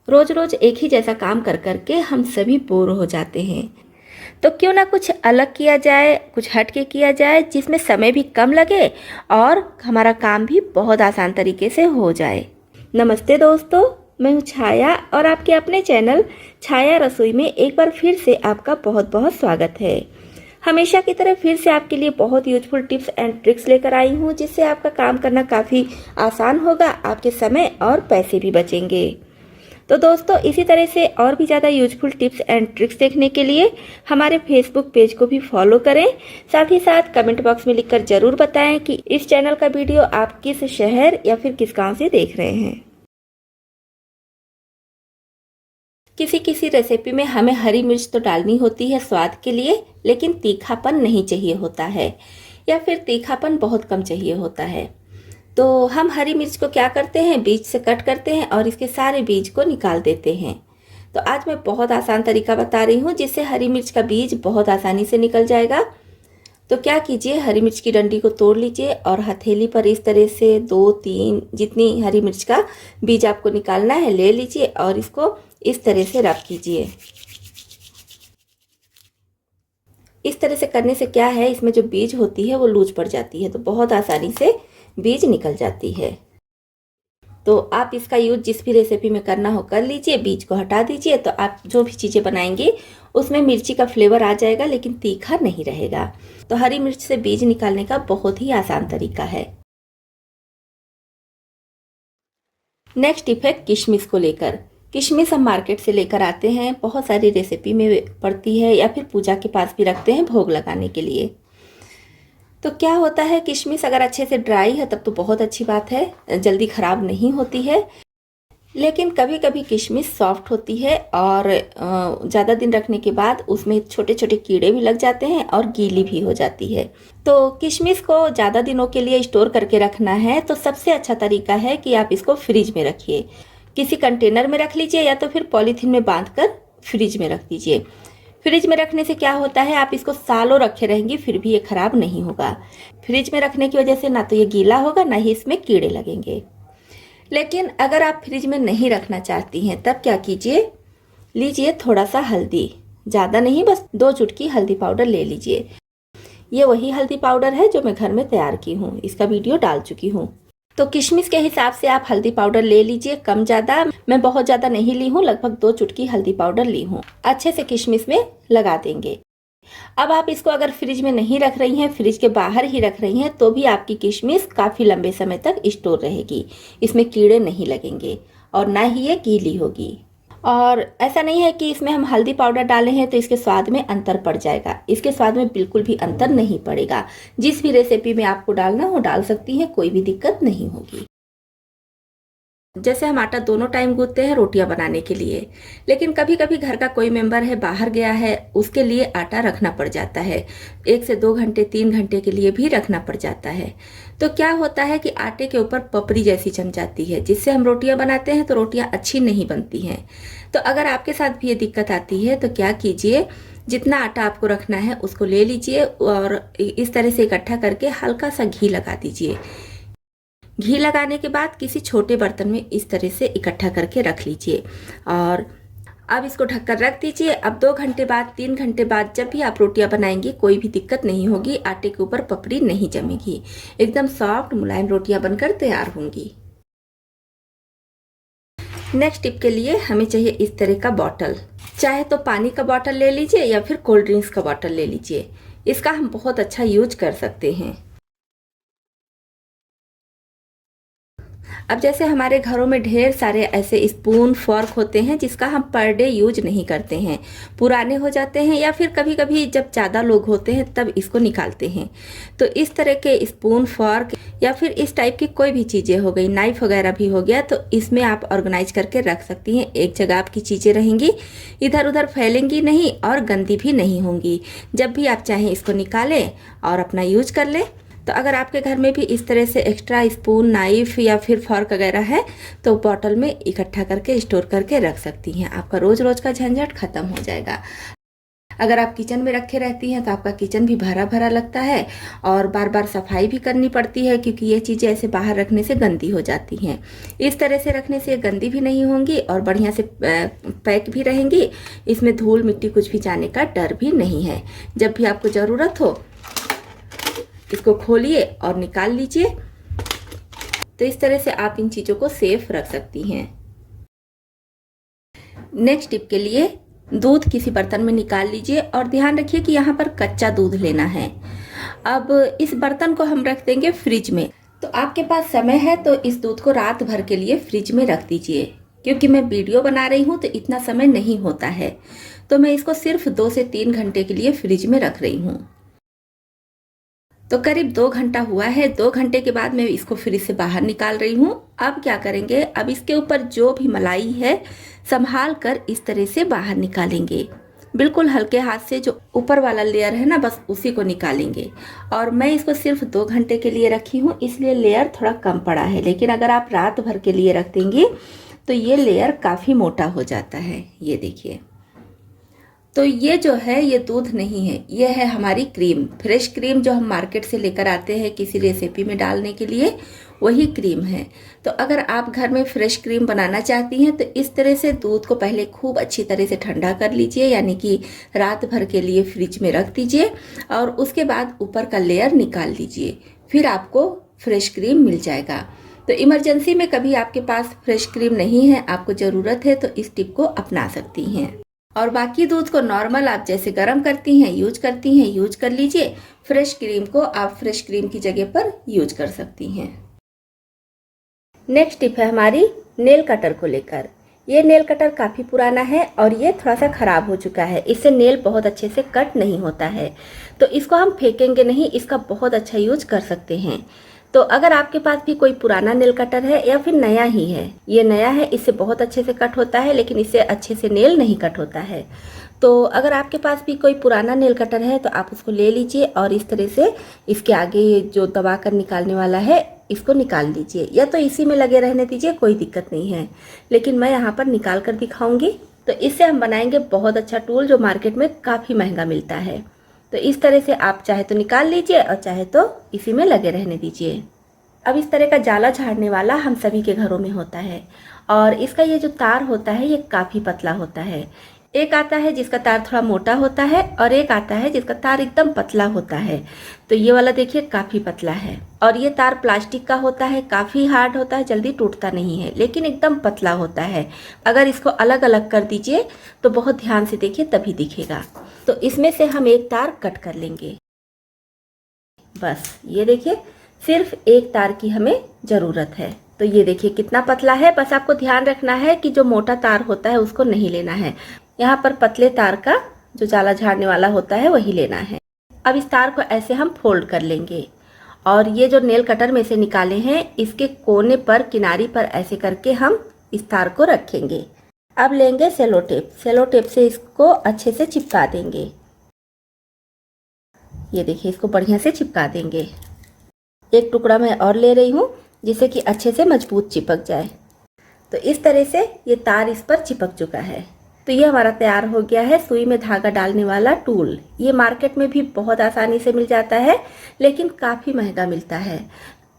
रोज रोज एक ही जैसा काम कर कर के हम सभी बोर हो जाते हैं। तो क्यों ना कुछ अलग किया जाए, कुछ हट के किया जाए जिसमें समय भी कम लगे और हमारा काम भी बहुत आसान तरीके से हो जाए। नमस्ते दोस्तों, मैं हूँ छाया और आपके अपने चैनल छाया रसोई में एक बार फिर से आपका बहुत बहुत स्वागत है। हमेशा की तरह फिर से आपके लिए बहुत यूजफुल टिप्स एंड ट्रिक्स लेकर आई हूँ, जिससे आपका काम करना काफ़ी आसान होगा, आपके समय और पैसे भी बचेंगे। तो दोस्तों, इसी तरह से और भी ज़्यादा यूजफुल टिप्स एंड ट्रिक्स देखने के लिए हमारे फेसबुक पेज को भी फॉलो करें। साथ ही साथ कमेंट बॉक्स में लिखकर ज़रूर बताएं कि इस चैनल का वीडियो आप किस शहर या फिर किस गांव से देख रहे हैं। किसी किसी रेसिपी में हमें हरी मिर्च तो डालनी होती है स्वाद के लिए, लेकिन तीखापन नहीं चाहिए होता है या फिर तीखापन बहुत कम चाहिए होता है। तो हम हरी मिर्च को क्या करते हैं, बीज से कट करते हैं और इसके सारे बीज को निकाल देते हैं। तो आज मैं बहुत आसान तरीका बता रही हूँ जिससे हरी मिर्च का बीज बहुत आसानी से निकल जाएगा। तो क्या कीजिए, हरी मिर्च की डंडी को तोड़ लीजिए और हथेली पर इस तरह से 2-3 जितनी हरी मिर्च का बीज आपको निकालना है ले लीजिए और इसको इस तरह से रब कीजिए। इस तरह से करने से क्या है, इसमें जो बीज होती है वो लूज पड़ जाती है, तो बहुत आसानी से बीज निकल जाती है। तो आप इसका यूज जिस भी रेसिपी में करना हो कर लीजिए, बीज को हटा दीजिए। तो आप जो भी चीज़ें बनाएंगे उसमें मिर्ची का फ्लेवर आ जाएगा, लेकिन तीखा नहीं रहेगा। तो हरी मिर्च से बीज निकालने का बहुत ही आसान तरीका है। नेक्स्ट टिप है किशमिश को लेकर। किशमिश हम मार्केट से लेकर आते हैं, बहुत सारी रेसिपी में पड़ती है या फिर पूजा के पास भी रखते हैं भोग लगाने के लिए। तो क्या होता है, किशमिश अगर अच्छे से ड्राई है तब तो बहुत अच्छी बात है, जल्दी ख़राब नहीं होती है। लेकिन कभी कभी किशमिश सॉफ्ट होती है और ज़्यादा दिन रखने के बाद उसमें छोटे छोटे कीड़े भी लग जाते हैं और गीली भी हो जाती है। तो किशमिश को ज़्यादा दिनों के लिए स्टोर करके रखना है तो सबसे अच्छा तरीका है कि आप इसको फ्रिज में रखिए। किसी कंटेनर में रख लीजिए या तो फिर पॉलीथीन में बांध कर फ्रिज में रख दीजिए। फ्रिज में रखने से क्या होता है, आप इसको सालों रखे रहेंगी फिर भी ये खराब नहीं होगा। फ्रिज में रखने की वजह से ना तो ये गीला होगा, ना ही इसमें कीड़े लगेंगे। लेकिन अगर आप फ्रिज में नहीं रखना चाहती हैं तब क्या कीजिए, लीजिए थोड़ा सा हल्दी, ज़्यादा नहीं, बस 2 चुटकी हल्दी पाउडर ले लीजिए। ये वही हल्दी पाउडर है जो मैं घर में तैयार की हूँ, इसका वीडियो डाल चुकी हूँ। तो किशमिश के हिसाब से आप हल्दी पाउडर ले लीजिए, कम ज़्यादा। मैं बहुत ज़्यादा नहीं ली हूँ, लगभग 2 चुटकी हल्दी पाउडर ली हूँ। अच्छे से किशमिश में लगा देंगे। अब आप इसको अगर फ्रिज में नहीं रख रही हैं, फ्रिज के बाहर ही रख रही हैं, तो भी आपकी किशमिश काफ़ी लंबे समय तक स्टोर रहेगी। इसमें कीड़े नहीं लगेंगे और ना ही ये गीली होगी। और ऐसा नहीं है कि इसमें हम हल्दी पाउडर डाले हैं तो इसके स्वाद में अंतर पड़ जाएगा। इसके स्वाद में बिल्कुल भी अंतर नहीं पड़ेगा। जिस भी रेसिपी में आपको डालना हो डाल सकती हैं, कोई भी दिक्कत नहीं होगी। जैसे हम आटा दोनों टाइम गूंथते हैं रोटियां बनाने के लिए, लेकिन कभी कभी घर का कोई मेंबर है बाहर गया है, उसके लिए आटा रखना पड़ जाता है। 1 से 2 घंटे 3 घंटे के लिए भी रखना पड़ जाता है। तो क्या होता है कि आटे के ऊपर पपड़ी जैसी जम जाती है, जिससे हम रोटियां बनाते हैं तो रोटियां अच्छी नहीं बनती हैं। तो अगर आपके साथ भी ये दिक्कत आती है तो क्या कीजिए, जितना आटा आपको रखना है उसको ले लीजिए और इस तरह से इकट्ठा करके हल्का सा घी लगा दीजिए। घी लगाने के बाद किसी छोटे बर्तन में इस तरह से इकट्ठा करके रख लीजिए और अब इसको ढककर रख दीजिए। अब 2 घंटे बाद 3 घंटे बाद जब भी आप रोटियां बनाएंगी कोई भी दिक्कत नहीं होगी, आटे के ऊपर पपड़ी नहीं जमेगी, एकदम सॉफ्ट मुलायम रोटियां बनकर तैयार होंगी। नेक्स्ट टिप के लिए हमें चाहिए इस तरह का बॉटल। चाहे तो पानी का बॉटल ले लीजिए या फिर कोल्ड ड्रिंक्स का बॉटल ले लीजिए, इसका हम बहुत अच्छा यूज कर सकते हैं। अब जैसे हमारे घरों में ढेर सारे ऐसे स्पून फॉर्क होते हैं जिसका हम पर डे यूज नहीं करते हैं, पुराने हो जाते हैं या फिर कभी कभी जब ज़्यादा लोग होते हैं तब इसको निकालते हैं। तो इस तरह के स्पून फॉर्क या फिर इस टाइप की कोई भी चीज़ें हो गई, नाइफ वगैरह भी हो गया, तो इसमें आप ऑर्गेनाइज करके रख सकती हैं। एक जगह आपकी चीज़ें रहेंगी, इधर उधर फैलेंगी नहीं और गंदी भी नहीं होंगी। जब भी आप चाहें इसको निकालें और अपना यूज कर लें। तो अगर आपके घर में भी इस तरह से एक्स्ट्रा स्पून, नाइफ या फिर फॉर्क वगैरह है तो बॉटल में इकट्ठा करके स्टोर करके रख सकती हैं। आपका रोज रोज का झंझट खत्म हो जाएगा। अगर आप किचन में रखे रहती हैं तो आपका किचन भी भरा भरा लगता है और बार बार सफाई भी करनी पड़ती है, क्योंकि ये चीज़ें ऐसे बाहर रखने से गंदी हो जाती हैं। इस तरह से रखने से गंदी भी नहीं होंगी और बढ़िया से पैक भी रहेंगी। इसमें धूल मिट्टी कुछ भी जाने का डर भी नहीं है। जब भी आपको ज़रूरत हो इसको खोलिए और निकाल लीजिए। तो इस तरह से आप इन चीज़ों को सेफ रख सकती हैं। नेक्स्ट टिप के लिए दूध किसी बर्तन में निकाल लीजिए और ध्यान रखिए कि यहाँ पर कच्चा दूध लेना है। अब इस बर्तन को हम रख देंगे फ्रिज में। तो आपके पास समय है तो इस दूध को रात भर के लिए फ्रिज में रख दीजिए। क्योंकि मैं वीडियो बना रही हूँ तो इतना समय नहीं होता है, तो मैं इसको सिर्फ 2 से 3 घंटे के लिए फ्रिज में रख रही हूँ। तो करीब 2 घंटा हुआ है। 2 घंटे के बाद मैं इसको फ्रिज से बाहर निकाल रही हूँ। अब क्या करेंगे, अब इसके ऊपर जो भी मलाई है संभाल कर इस तरह से बाहर निकालेंगे। बिल्कुल हल्के हाथ से जो ऊपर वाला लेयर है ना, बस उसी को निकालेंगे। और मैं इसको सिर्फ 2 घंटे के लिए रखी हूँ, इसलिए लेयर थोड़ा कम पड़ा है। लेकिन अगर आप रात भर के लिए रख देंगी तो ये लेयर काफ़ी मोटा हो जाता है। ये देखिए, तो ये जो है ये दूध नहीं है, ये है हमारी क्रीम, फ्रेश क्रीम जो हम मार्केट से लेकर आते हैं किसी रेसिपी में डालने के लिए, वही क्रीम है। तो अगर आप घर में फ्रेश क्रीम बनाना चाहती हैं तो इस तरह से दूध को पहले खूब अच्छी तरह से ठंडा कर लीजिए, यानी कि रात भर के लिए फ्रिज में रख दीजिए और उसके बाद ऊपर का लेयर निकाल लीजिए। फिर आपको फ्रेश क्रीम मिल जाएगा। तो इमरजेंसी में कभी आपके पास फ्रेश क्रीम नहीं है, आपको ज़रूरत है, तो इस टिप को अपना सकती हैं। और बाकी दूध को नॉर्मल आप जैसे गर्म करती हैं यूज कर लीजिए। फ्रेश क्रीम को आप फ्रेश क्रीम की जगह पर यूज कर सकती हैं। नेक्स्ट टिप है हमारी नेल कटर को लेकर। ये नेल कटर काफ़ी पुराना है और ये थोड़ा सा ख़राब हो चुका है। इससे नेल बहुत अच्छे से कट नहीं होता है, तो इसको हम फेंकेंगे नहीं, इसका बहुत अच्छा यूज कर सकते हैं। तो अगर आपके पास भी कोई पुराना नेल कटर है या फिर नया ही है, ये नया है, इससे बहुत अच्छे से कट होता है, लेकिन इससे अच्छे से नेल नहीं कट होता है। तो अगर आपके पास भी कोई पुराना नेल कटर है तो आप उसको ले लीजिए और इस तरह से इसके आगे ये जो दबा कर निकालने वाला है इसको निकाल लीजिए, या तो इसी में लगे रहने दीजिए, कोई दिक्कत नहीं है। लेकिन मैं यहाँ पर निकाल कर दिखाऊंगी। तो इससे हम बनाएंगे बहुत अच्छा टूल जो मार्केट में काफ़ी महंगा मिलता है। तो इस तरह से आप चाहे तो निकाल लीजिए और चाहे तो इसी में लगे रहने दीजिए। अब इस तरह का जाला झाड़ने वाला हम सभी के घरों में होता है और इसका ये जो तार होता है ये काफ़ी पतला होता है। एक आता है जिसका तार थोड़ा मोटा होता है और एक आता है जिसका तार एकदम पतला होता है। तो ये वाला देखिए काफ़ी पतला है और ये तार प्लास्टिक का होता है, काफ़ी हार्ड होता है, जल्दी टूटता नहीं है, लेकिन एकदम पतला होता है। अगर इसको अलग अलग कर दीजिए तो बहुत ध्यान से देखिए तभी दिखेगा। तो इसमें से हम एक तार कट कर लेंगे। बस ये देखिए, सिर्फ एक तार की हमें ज़रूरत है। तो ये देखिए कितना पतला है। बस आपको ध्यान रखना है कि जो मोटा तार होता है उसको नहीं लेना है, यहाँ पर पतले तार का जो जाला झाड़ने वाला होता है वही लेना है। अब इस तार को ऐसे हम फोल्ड कर लेंगे और ये जो नेल कटर में से निकाले हैं इसके कोने पर किनारी पर ऐसे करके हम इस तार को रखेंगे। अब लेंगे सेलो टेप, सेलो टेप से इसको अच्छे से चिपका देंगे। ये देखिए इसको बढ़िया से चिपका देंगे। एक टुकड़ा मैं और ले रही हूँ जिससे कि अच्छे से मजबूत चिपक जाए। तो इस तरह से ये तार इस पर चिपक चुका है। तो ये हमारा तैयार हो गया है सुई में धागा डालने वाला टूल। ये मार्केट में भी बहुत आसानी से मिल जाता है, लेकिन काफ़ी महंगा मिलता है।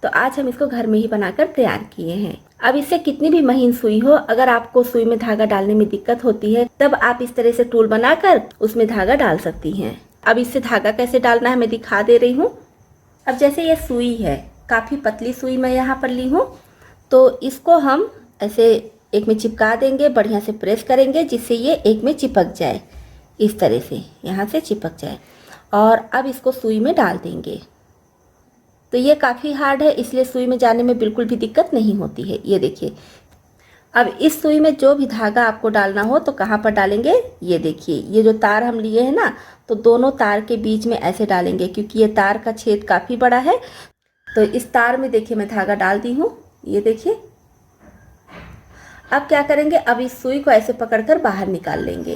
तो आज हम इसको घर में ही बनाकर तैयार किए हैं। अब इससे कितनी भी महीन सुई हो, अगर आपको सुई में धागा डालने में दिक्कत होती है तब आप इस तरह से टूल बनाकर उसमें धागा डाल सकती हैं। अब इससे धागा कैसे डालना है मैं दिखा दे रही हूँ। अब जैसे ये सुई है, काफ़ी पतली सुई मैं यहाँ पर ली हूँ, तो इसको हम ऐसे एक में चिपका देंगे, बढ़िया से प्रेस करेंगे जिससे ये एक में चिपक जाए। इस तरह से यहाँ से चिपक जाए और अब इसको सुई में डाल देंगे। तो ये काफ़ी हार्ड है, इसलिए सुई में जाने में बिल्कुल भी दिक्कत नहीं होती है। ये देखिए, अब इस सुई में जो भी धागा आपको डालना हो तो कहाँ पर डालेंगे, ये देखिए ये जो तार हम लिए हैं ना, तो दोनों तार के बीच में ऐसे डालेंगे, क्योंकि ये तार का छेद काफ़ी बड़ा है। तो इस तार में देखिए मैं धागा डाल दी हूँ, ये देखिए। अब क्या करेंगे, अब इस सुई को ऐसे पकड़कर बाहर निकाल लेंगे।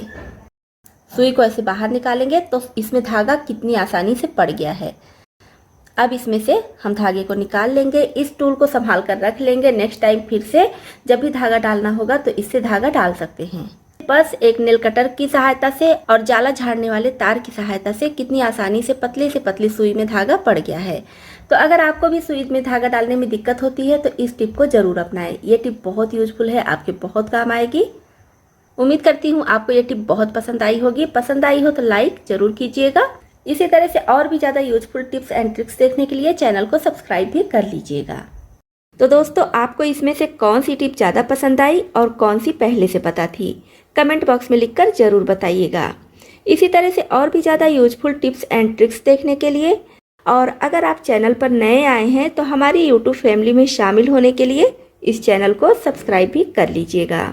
सुई को ऐसे बाहर निकालेंगे तो इसमें धागा कितनी आसानी से पड़ गया है। अब इसमें से हम धागे को निकाल लेंगे, इस टूल को संभाल कर रख लेंगे। नेक्स्ट टाइम फिर से जब भी धागा डालना होगा तो इससे धागा डाल सकते हैं। बस एक नेल कटर की सहायता से और जाला झाड़ने वाले तार की सहायता से कितनी आसानी से पतली सुई में धागा पड़ गया है। तो अगर आपको भी सुई में धागा डालने में दिक्कत होती है तो इस टिप को ज़रूर अपनाएं। ये टिप बहुत यूजफुल है, आपके बहुत काम आएगी। उम्मीद करती हूँ आपको ये टिप बहुत पसंद आई होगी। पसंद आई हो तो लाइक ज़रूर कीजिएगा। इसी तरह से और भी ज़्यादा यूजफुल टिप्स एंड ट्रिक्स देखने के लिए चैनल को सब्सक्राइब भी कर लीजिएगा। तो दोस्तों, आपको इसमें से कौन सी टिप ज़्यादा पसंद आई और कौन सी पहले से पता थी, कमेंट बॉक्स में लिखकर ज़रूर बताइएगा। इसी तरह से और भी ज़्यादा यूजफुल टिप्स एंड ट्रिक्स देखने के लिए और अगर आप चैनल पर नए आए हैं तो हमारी यूट्यूब फैमिली में शामिल होने के लिए इस चैनल को सब्सक्राइब भी कर लीजिएगा।